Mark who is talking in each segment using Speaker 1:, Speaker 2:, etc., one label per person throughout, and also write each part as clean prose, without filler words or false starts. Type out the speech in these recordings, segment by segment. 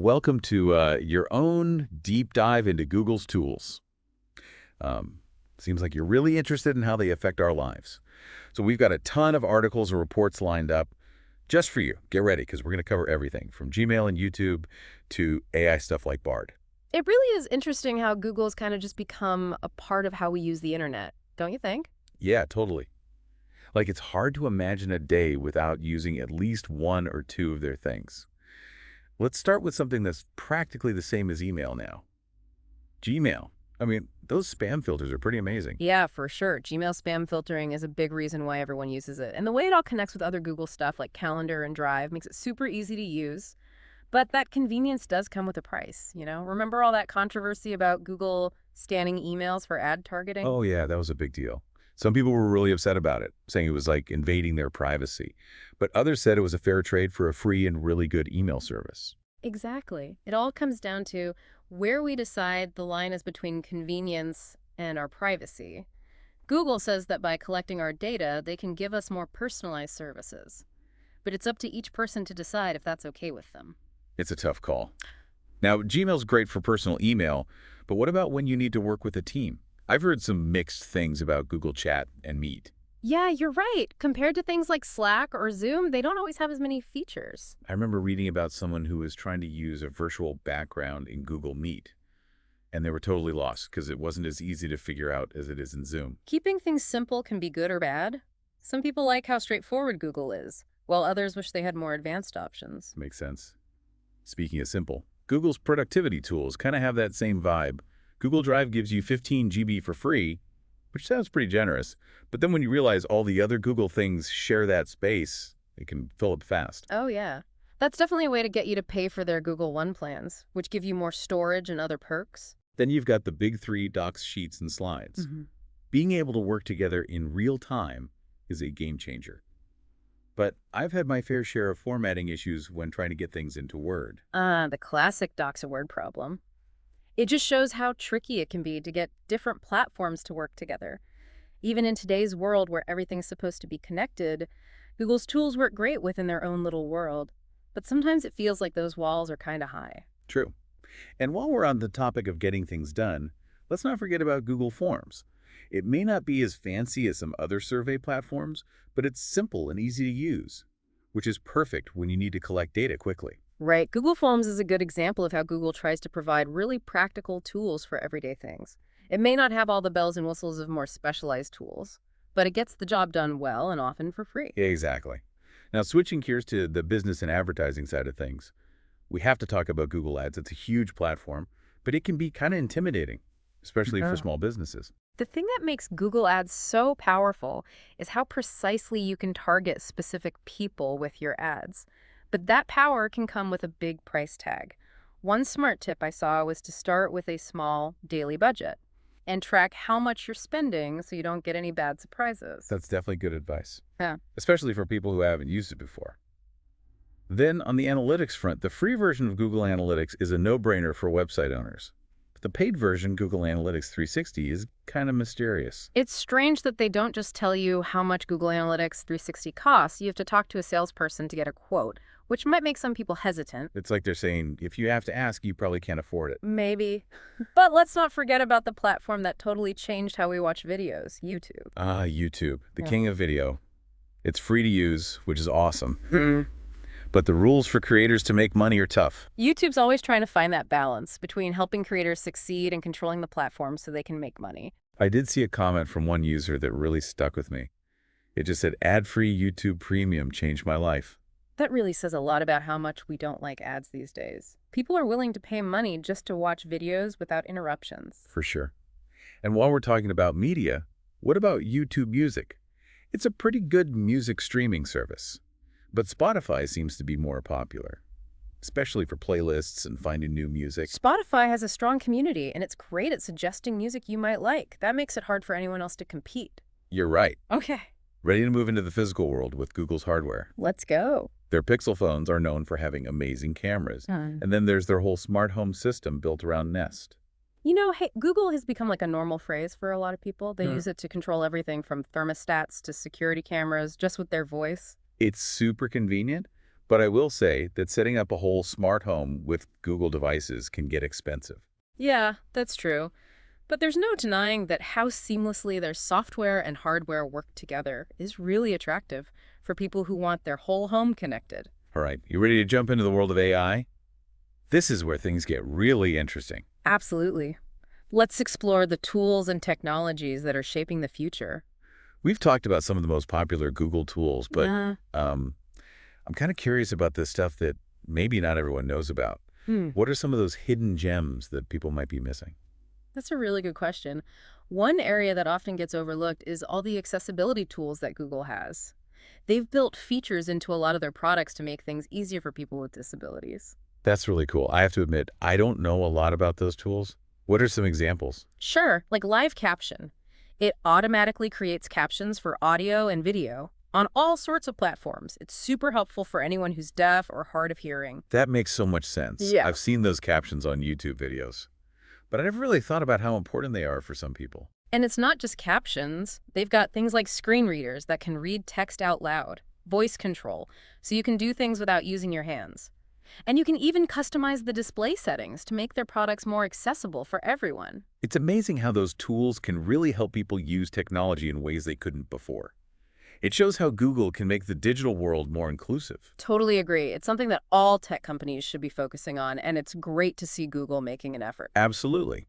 Speaker 1: Welcome to your own deep dive into Google's tools. Um, Seems like you're really interested in how they affect our lives. So we've got a ton of articles and reports lined up just for you. Get ready, because we're going to cover everything from Gmail and YouTube to AI stuff like Bard.
Speaker 2: It really is interesting how Google's kind of just become a part of how we use the internet, don't you think?
Speaker 1: Yeah, totally. Like, it's hard to imagine a day without using at least one or two of their things. Let's start with something that's practically the same as email now. Gmail. I mean, those spam filters are pretty amazing.
Speaker 2: Yeah, for sure. Gmail spam filtering is a big reason why everyone uses it. And the way it all connects with other Google stuff like Calendar and Drive makes it super easy to use. But that convenience does come with a price, you know? Remember all that controversy about Google scanning emails for ad targeting?
Speaker 1: Oh, yeah, that was a big deal. Some people were really upset about it, saying it was like invading their privacy. But others said it was a fair trade for a free and really good email service.
Speaker 2: Exactly. It all comes down to where we decide the line is between convenience and our privacy. Google says that by collecting our data, they can give us more personalized services. But it's up to each person to decide if that's okay with them.
Speaker 1: It's a tough call. Now, Gmail's great for personal email, but what about when you need to work with a team? I've heard some mixed things about Google Chat and Meet.
Speaker 2: Yeah, you're right. Compared to things like Slack or Zoom, they don't always have as many features.
Speaker 1: I remember reading about someone who was trying to use a virtual background in Google Meet, and they were totally lost because it wasn't as easy to figure out as it is in Zoom.
Speaker 2: Keeping things simple can be good or bad. Some people like how straightforward Google is, while others wish they had more advanced options.
Speaker 1: Makes sense. Speaking of simple, Google's productivity tools kind of have that same vibe. Google Drive gives you 15 GB for free, which sounds pretty generous. But then when you realize all the other Google things share that space, it can fill up fast.
Speaker 2: Oh, yeah. That's definitely a way to get you to pay for their Google One plans, which give you more storage and other perks.
Speaker 1: Then you've got the big three: Docs, Sheets, and Slides. Being able to work together in real time is a game changer. But I've had my fair share of formatting issues when trying to get things into Word.
Speaker 2: The classic Docs to Word problem. It just shows how tricky it can be to get different platforms to work together. Even in today's world where everything's supposed to be connected, Google's tools work great within their own little world. But sometimes it feels like those walls are kind of high.
Speaker 1: True. And while we're on the topic of getting things done, let's not forget about Google Forms. It may not be as fancy as some other survey platforms, but it's simple and easy to use, which is perfect when you need to collect data quickly.
Speaker 2: Right. Google Forms is a good example of how Google tries to provide really practical tools for everyday things. It may not have all the bells and whistles of more specialized tools, but it gets the job done well and often for free.
Speaker 1: Exactly. Now, switching gears to the business and advertising side of things, we have to talk about Google Ads. It's a huge platform, but it can be kind of intimidating, especially for small businesses.
Speaker 2: The thing that makes Google Ads so powerful is how precisely you can target specific people with your ads. But that power can come with a big price tag. One smart tip I saw was to start with a small daily budget and track how much you're spending so you don't get any bad surprises.
Speaker 1: That's definitely good advice,
Speaker 2: Yeah.
Speaker 1: especially for people who haven't used it before. Then, on the analytics front, the free version of Google Analytics is a no-brainer for website owners. But the paid version, Google Analytics 360, is kind of mysterious.
Speaker 2: It's strange that they don't just tell you how much Google Analytics 360 costs. You have to talk to a salesperson to get a quote, which might make some people hesitant.
Speaker 1: It's like they're saying, if you have to ask, you probably can't afford it.
Speaker 2: Maybe. But let's not forget about the platform that totally changed how we watch videos, YouTube.
Speaker 1: Ah, YouTube, the king of video. It's free to use, which is awesome. But the rules for creators to make money are tough.
Speaker 2: YouTube's always trying to find that balance between helping creators succeed and controlling the platform so they can make money.
Speaker 1: I did see a comment from one user that really stuck with me. It just said, ad-free YouTube Premium changed my life.
Speaker 2: That really says a lot about how much we don't like ads these days. People are willing to pay money just to watch videos without interruptions.
Speaker 1: For sure. And while we're talking about media, what about YouTube Music? It's a pretty good music streaming service. But Spotify seems to be more popular, especially for playlists and finding new music.
Speaker 2: Spotify has a strong community, and it's great at suggesting music you might like. That makes it hard for anyone else to compete.
Speaker 1: You're right.
Speaker 2: Okay.
Speaker 1: Ready to move into the physical world with Google's hardware.
Speaker 2: Let's go.
Speaker 1: Their Pixel phones are known for having amazing cameras. And then there's their whole smart home system built around Nest.
Speaker 2: You know, hey, Google has become like a normal phrase for a lot of people. They use it to control everything from thermostats to security cameras just with their voice.
Speaker 1: It's super convenient, But I will say that setting up a whole smart home with Google devices can get expensive.
Speaker 2: Yeah, that's true. But there's no denying that how seamlessly their software and hardware work together is really attractive for people who want their whole home connected.
Speaker 1: All right, you ready to jump into the world of AI? This is where things get really interesting.
Speaker 2: Absolutely. Let's explore the tools and technologies that are shaping the future.
Speaker 1: We've talked about some of the most popular Google tools, but
Speaker 2: Uh,
Speaker 1: I'm kind of curious about this stuff that maybe not everyone knows about.
Speaker 2: hmm,
Speaker 1: What are some of those hidden gems that people might be missing?
Speaker 2: that's a really good question. One area that often gets overlooked is all the accessibility tools that Google has. They've built features into a lot of their products to make things easier for people with disabilities.
Speaker 1: That's really cool. I have to admit, I don't know a lot about those tools. What are some examples?
Speaker 2: Sure, like live caption. It automatically creates captions for audio and video on all sorts of platforms. It's super helpful for anyone who's deaf or hard of hearing.
Speaker 1: That makes so much sense.
Speaker 2: Yeah.
Speaker 1: I've seen those captions on YouTube videos, but I never really thought about how important they are for some people.
Speaker 2: And it's not just captions. They've got things like screen readers that can read text out loud, voice control, so you can do things without using your hands. And you can even customize the display settings to make their products more accessible for everyone.
Speaker 1: It's amazing how those tools can really help people use technology in ways they couldn't before. It shows how Google can make the digital world more inclusive.
Speaker 2: Totally agree. It's something that all tech companies should be focusing on, and it's great to see Google making an effort.
Speaker 1: Absolutely.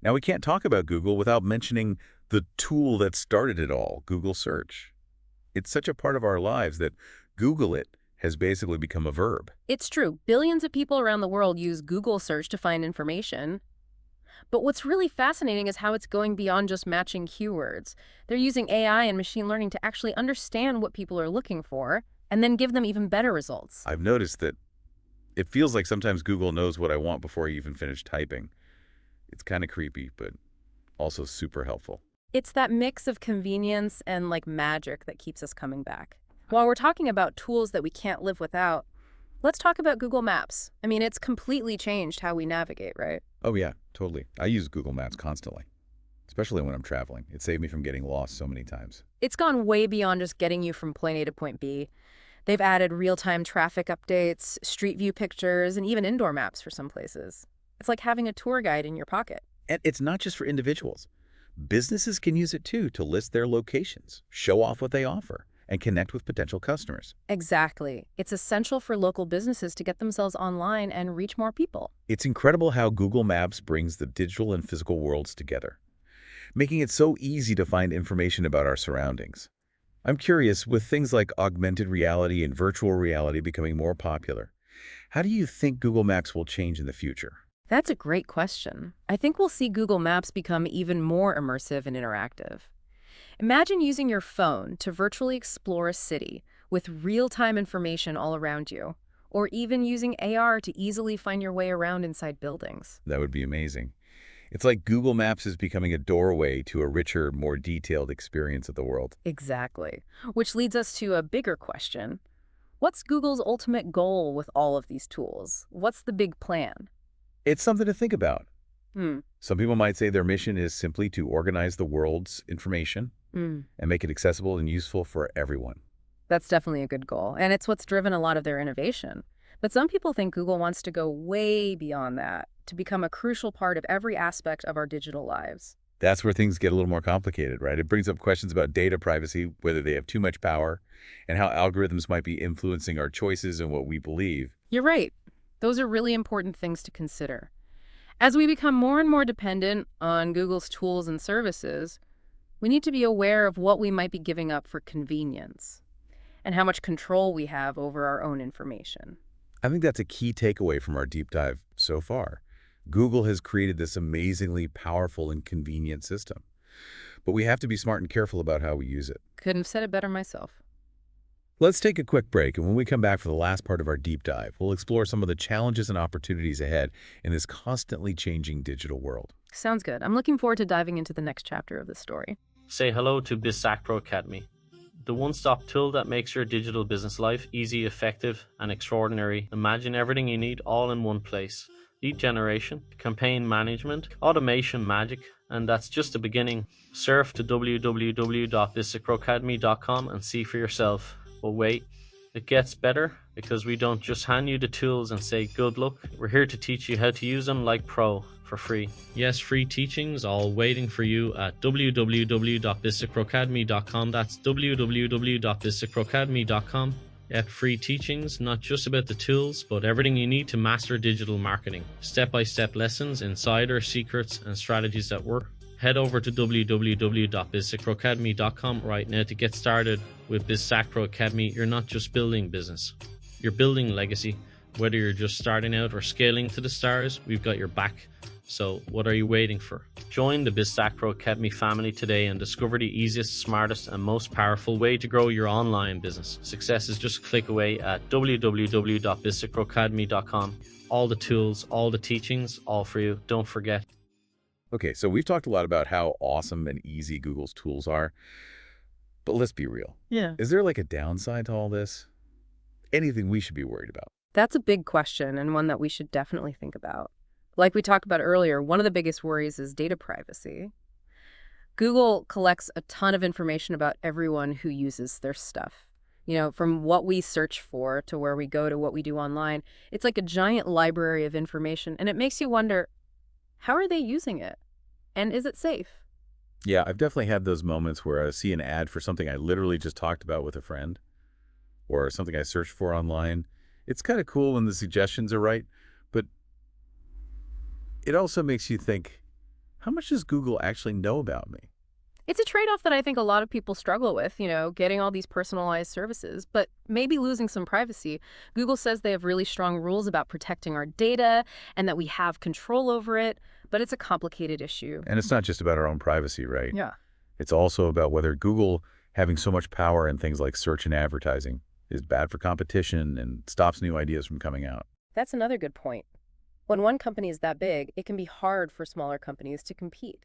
Speaker 1: Now, we can't talk about Google without mentioning the tool that started it all, Google Search. It's such a part of our lives that Google it has basically become a verb.
Speaker 2: It's true. Billions of people around the world use Google search to find information. But what's really fascinating is how it's going beyond just matching keywords. They're using AI and machine learning to actually understand what people are looking for and then give them even better results.
Speaker 1: I've noticed that it feels like sometimes Google knows what I want before I even finish typing. It's kind of creepy, but also super helpful.
Speaker 2: It's that mix of convenience and like magic that keeps us coming back. While we're talking about tools that we can't live without, let's talk about Google Maps. I mean, it's completely changed how we navigate, right?
Speaker 1: Oh yeah, totally. I use Google Maps constantly, especially when I'm traveling. It saved me from getting lost so many times.
Speaker 2: It's gone way beyond just getting you from point A to point B. They've added real-time traffic updates, street view pictures, and even indoor maps for some places. It's like having a tour guide in your pocket.
Speaker 1: And it's not just for individuals. Businesses can use it too to list their locations, show off what they offer, and connect with potential customers.
Speaker 2: Exactly. It's essential for local businesses to get themselves online and reach more people.
Speaker 1: It's incredible how Google Maps brings the digital and physical worlds together, making it so easy to find information about our surroundings. I'm curious, with things like augmented reality and virtual reality becoming more popular, how do you think Google Maps will change in the future?
Speaker 2: That's a great question. I think we'll see Google Maps become even more immersive and interactive. Imagine using your phone to virtually explore a city with real-time information all around you, or even using AR to easily find your way around inside buildings.
Speaker 1: That would be amazing. It's like Google Maps is becoming a doorway to a richer, more detailed experience of the world.
Speaker 2: Exactly. Which leads us to a bigger question. What's Google's ultimate goal with all of these tools? What's the big plan?
Speaker 1: It's something to think about.
Speaker 2: Hmm.
Speaker 1: Some people might say their mission is simply to organize the world's information
Speaker 2: Mm.
Speaker 1: and make it accessible and useful for everyone.
Speaker 2: That's definitely a good goal, and it's what's driven a lot of their innovation. But some people think Google wants to go way beyond that, to become a crucial part of every aspect of our digital lives.
Speaker 1: That's where things get a little more complicated, right? It brings up questions about data privacy, whether they have too much power, and how algorithms might be influencing our choices and what we believe.
Speaker 2: You're right. Those are really important things to consider. As we become more and more dependent on Google's tools and services, we need to be aware of what we might be giving up for convenience and how much control we have over our own information.
Speaker 1: I think that's a key takeaway from our deep dive so far. Google has created this amazingly powerful and convenient system, but we have to be smart and careful about how we use it.
Speaker 2: Couldn't have said it better myself.
Speaker 1: Let's take a quick break, and when we come back for the last part of our deep dive, we'll explore some of the challenges and opportunities ahead in this constantly changing digital world.
Speaker 2: Sounds good. I'm looking forward to diving into the next chapter of this story.
Speaker 3: Say hello to BizSac Pro Academy, the one-stop tool that makes your digital business life easy, effective, and extraordinary. Imagine everything you need all in one place. Lead generation, campaign management, automation magic, and that's just the beginning. Surf to www.bizsacproacademy.com and see for yourself. But wait, it gets better. because we don't just hand you the tools and say good luck. We're here to teach you how to use them like pro for free. Yes, free teachings all waiting for you at www.bisecroacademy.com. That's www.bisecroacademy.com. At free teachings, not just about the tools, but everything you need to master digital marketing. Step-by-step lessons, insider secrets, and strategies that work. Head over to www.bisecroacademy.com right now to get started with BizSacro Academy. You're not just building business, you're building legacy. Whether you're just starting out or scaling to the stars, we've got your back. So what are you waiting for? Join the BizSacro Academy family today and discover the easiest, smartest, and most powerful way to grow your online business. Success is just a click away at www.bisecroacademy.com. All the tools, all the teachings, all for you. Don't forget.
Speaker 1: Okay, so we've talked a lot about how awesome and easy Google's tools are, but let's be real.
Speaker 2: Yeah.
Speaker 1: Is there like a downside to all this? Anything we should be worried about?
Speaker 2: That's a big question, and one that we should definitely think about. Like we talked about earlier, one of the biggest worries is data privacy. Google collects a ton of information about everyone who uses their stuff. You know, from what we search for to where we go to what we do online. It's like a giant library of information, and it makes you wonder, how are they using it? And is it safe?
Speaker 1: Yeah, I've definitely had those moments where I see an ad for something I literally just talked about with a friend or something I searched for online. It's kind of cool when the suggestions are right, but it also makes you think, how much does Google actually know about me?
Speaker 2: It's a trade-off that I think a lot of people struggle with, you know, getting all these personalized services, but maybe losing some privacy. Google says they have really strong rules about protecting our data and that we have control over it, but it's a complicated issue.
Speaker 1: And it's not just about our own privacy, right?
Speaker 2: Yeah.
Speaker 1: It's also about whether Google having so much power in things like search and advertising is bad for competition and stops new ideas from coming out.
Speaker 2: That's another good point. When one company is that big, it can be hard for smaller companies to compete.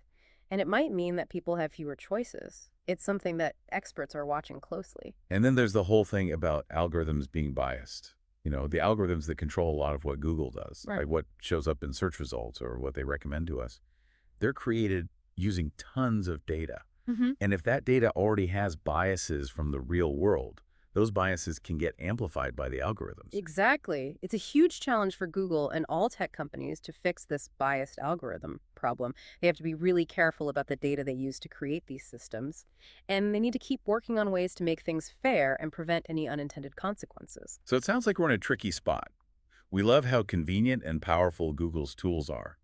Speaker 2: And it might mean that people have fewer choices. It's something that experts are watching closely.
Speaker 1: And then there's the whole thing about algorithms being biased. You know, the algorithms that control a lot of what Google does,
Speaker 2: Right.
Speaker 1: like what shows up in search results or what they recommend to us, they're created using tons of data.
Speaker 2: Mm-hmm.
Speaker 1: And if that data already has biases from the real world, those biases can get amplified by the algorithms.
Speaker 2: Exactly. It's a huge challenge for Google and all tech companies to fix this biased algorithm problem. They have to be really careful about the data they use to create these systems, and they need to keep working on ways to make things fair and prevent any unintended consequences.
Speaker 1: So it sounds like we're in a tricky spot. We love how convenient and powerful Google's tools are,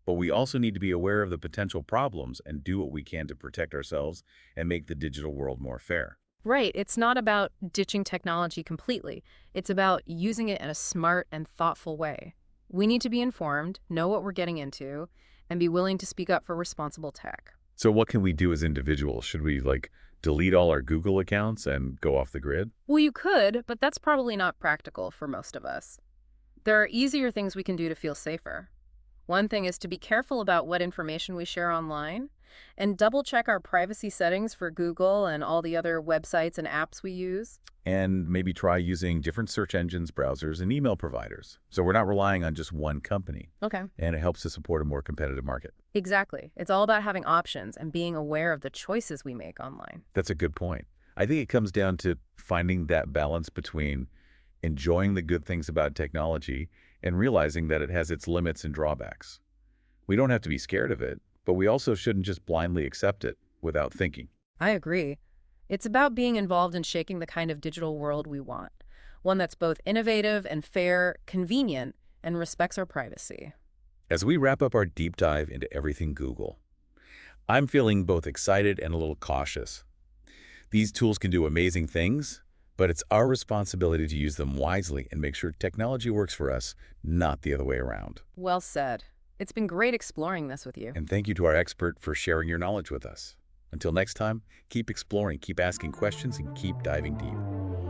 Speaker 1: but we also need to be aware of the potential problems and do what we can to protect ourselves and make the digital world more fair.
Speaker 2: Right. It's not about ditching technology completely. It's about using it in a smart and thoughtful way. We need to be informed, know what we're getting into, and be willing to speak up for responsible tech.
Speaker 1: So what can we do as individuals? Should we delete all our Google accounts and go off the grid?
Speaker 2: Well, you could, but that's probably not practical for most of us. There are easier things we can do to feel safer. One thing is to be careful about what information we share online and double-check our privacy settings for Google and all the other websites and apps we use.
Speaker 1: And maybe try using different search engines, browsers, and email providers. So we're not relying on just one company.
Speaker 2: Okay.
Speaker 1: And it helps to support a more competitive market.
Speaker 2: Exactly. It's all about having options and being aware of the choices we make online.
Speaker 1: That's a good point. I think it comes down to finding that balance between enjoying the good things about technology and realizing that it has its limits and drawbacks. We don't have to be scared of it, but we also shouldn't just blindly accept it without thinking.
Speaker 2: I agree. It's about being involved in shaping the kind of digital world we want, one that's both innovative and fair, convenient, and respects our privacy.
Speaker 1: As we wrap up our deep dive into everything Google, I'm feeling both excited and a little cautious. These tools can do amazing things, but it's our responsibility to use them wisely and make sure technology works for us, not the other way around.
Speaker 2: Well said. It's been great exploring this with you.
Speaker 1: And thank you to our expert for sharing your knowledge with us. Until next time, keep exploring, keep asking questions, and keep diving deep.